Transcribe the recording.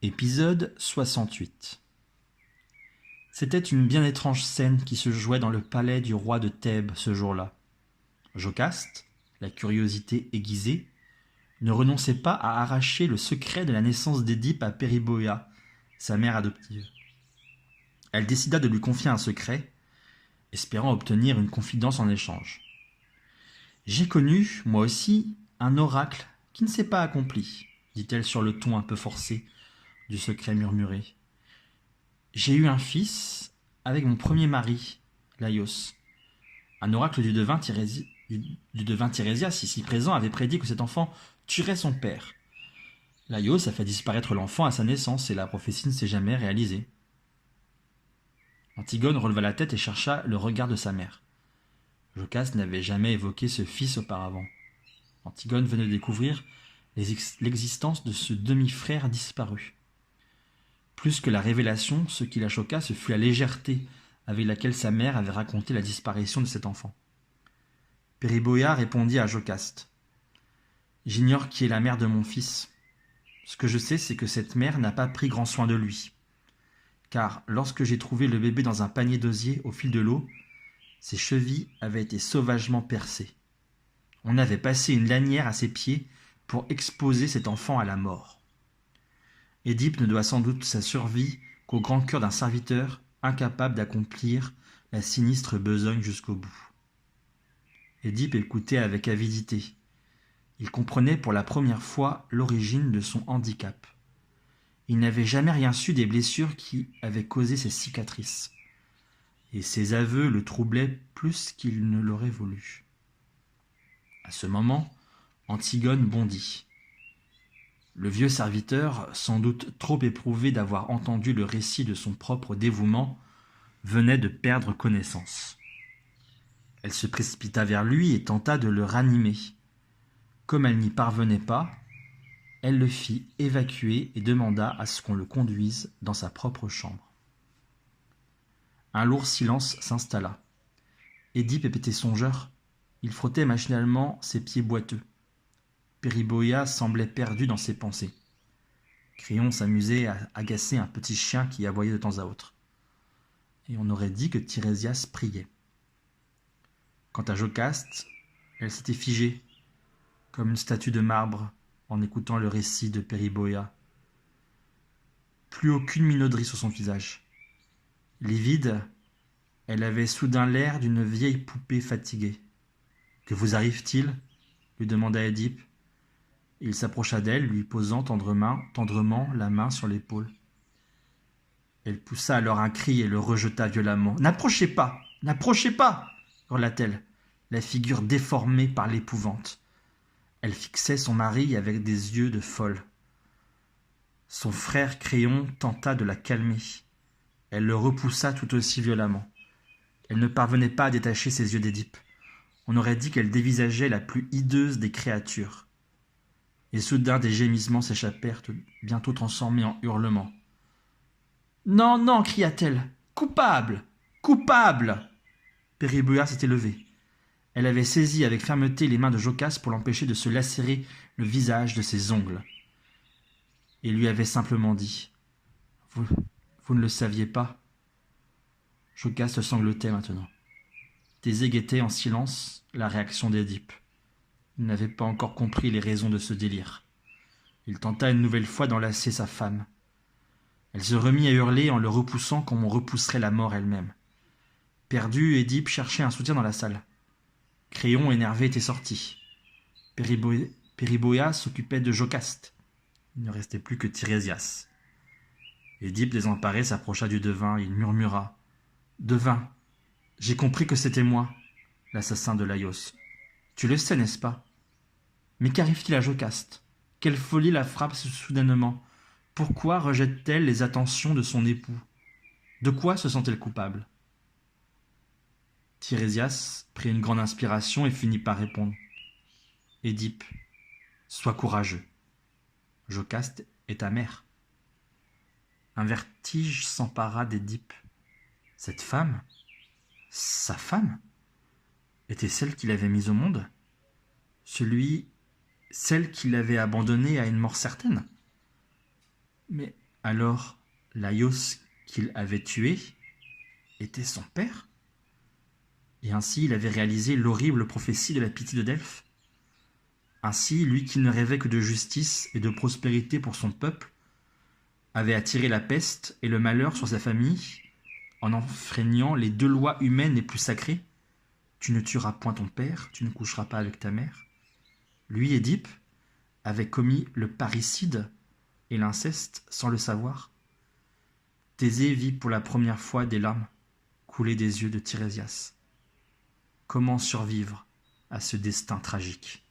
Épisode 68. C'était une bien étrange scène qui se jouait dans le palais du roi de Thèbes ce jour-là. Jocaste, la curiosité aiguisée, ne renonçait pas à arracher le secret de la naissance d'Édipe à Périboea, sa mère adoptive. Elle décida de lui confier un secret, espérant obtenir une confidence en échange. « J'ai connu, moi aussi, un oracle qui ne s'est pas accompli, dit-elle sur le ton un peu forcé du secret murmuré. J'ai eu un fils avec mon premier mari, Laios. Un oracle du devin Tirésias, ici présent, avait prédit que cet enfant tuerait son père. Laios a fait disparaître l'enfant à sa naissance et la prophétie ne s'est jamais réalisée. Antigone releva la tête et chercha le regard de sa mère. Jocaste n'avait jamais évoqué ce fils auparavant. Antigone venait de découvrir l'existence de ce demi-frère disparu. Plus que la révélation, ce qui la choqua, ce fut la légèreté avec laquelle sa mère avait raconté la disparition de cet enfant. Périboea répondit à Jocaste. « J'ignore qui est la mère de mon fils. Ce que je sais, c'est que cette mère n'a pas pris grand soin de lui. Car lorsque j'ai trouvé le bébé dans un panier d'osier au fil de l'eau, ses chevilles avaient été sauvagement percées. On avait passé une lanière à ses pieds pour exposer cet enfant à la mort. Édipe ne doit sans doute sa survie qu'au grand cœur d'un serviteur incapable d'accomplir la sinistre besogne jusqu'au bout. » Édipe écoutait avec avidité. Il comprenait pour la première fois l'origine de son handicap. Il n'avait jamais rien su des blessures qui avaient causé ses cicatrices. Et ses aveux le troublaient plus qu'il ne l'aurait voulu. À ce moment, Antigone bondit. Le vieux serviteur, sans doute trop éprouvé d'avoir entendu le récit de son propre dévouement, venait de perdre connaissance. Elle se précipita vers lui et tenta de le ranimer. Comme elle n'y parvenait pas, elle le fit évacuer et demanda à ce qu'on le conduise dans sa propre chambre. Un lourd silence s'installa. Édipe était songeur. Il frottait machinalement ses pieds boiteux. Périboea semblait perdu dans ses pensées. Créon s'amusait à agacer un petit chien qui aboyait de temps à autre. Et on aurait dit que Tirésias priait. Quant à Jocaste, elle s'était figée, comme une statue de marbre, en écoutant le récit de Périboea. Plus aucune minauderie sur son visage. Livide, elle avait soudain l'air d'une vieille poupée fatiguée. « Que vous arrive-t-il » lui demanda Édipe. Il s'approcha d'elle, lui posant tendrement la main sur l'épaule. Elle poussa alors un cri et le rejeta violemment. « N'approchez pas ! N'approchez pas !» hurla-t-elle, la figure déformée par l'épouvante. Elle fixait son mari avec des yeux de folle. Son frère Créon tenta de la calmer. Elle le repoussa tout aussi violemment. Elle ne parvenait pas à détacher ses yeux d'Édipe. On aurait dit qu'elle dévisageait la plus hideuse des créatures. Et soudain des gémissements s'échappèrent, bientôt transformés en hurlements. « Non, non !» cria-t-elle. « Coupable ! Coupable !» Périboea s'était levée. Elle avait saisi avec fermeté les mains de Jocaste pour l'empêcher de se lacérer le visage de ses ongles. Et lui avait simplement dit « Vous ne le saviez pas ?» Jocaste sanglotait maintenant. Thésée guettait en silence la réaction d'Édipe. Il n'avait pas encore compris les raisons de ce délire. Il tenta une nouvelle fois d'enlacer sa femme. Elle se remit à hurler en le repoussant comme on repousserait la mort elle-même. Perdu, Édipe cherchait un soutien dans la salle. Créon, énervé, était sorti. Périboea s'occupait de Jocaste. Il ne restait plus que Tirésias. Édipe, désemparé, s'approcha du devin. Il murmura « Devin, j'ai compris que c'était moi, l'assassin de Laios. Tu le sais, n'est-ce pas ? Mais qu'arrive-t-il à Jocaste ? Quelle folie la frappe soudainement ? Pourquoi rejette-t-elle les attentions de son époux ? De quoi se sent-elle coupable ? » Tirésias prit une grande inspiration et finit par répondre. « Édipe, sois courageux. Jocaste est ta mère. » Un vertige s'empara d'Édipe. Cette femme, sa femme, était celle qu'il avait mise au monde ? Celle qu'il avait abandonnée à une mort certaine ? Mais Alors, Laios qu'il avait tué était son père? Et ainsi il avait réalisé l'horrible prophétie de la pitié de Delphes. Ainsi, lui qui ne rêvait que de justice et de prospérité pour son peuple, avait attiré la peste et le malheur sur sa famille en enfreignant les deux lois humaines les plus sacrées. Tu ne tueras point ton père, tu ne coucheras pas avec ta mère. Lui, Édipe, avait commis le parricide et l'inceste sans le savoir. Thésée vit pour la première fois des larmes couler des yeux de Tirésias. Comment survivre à ce destin tragique ?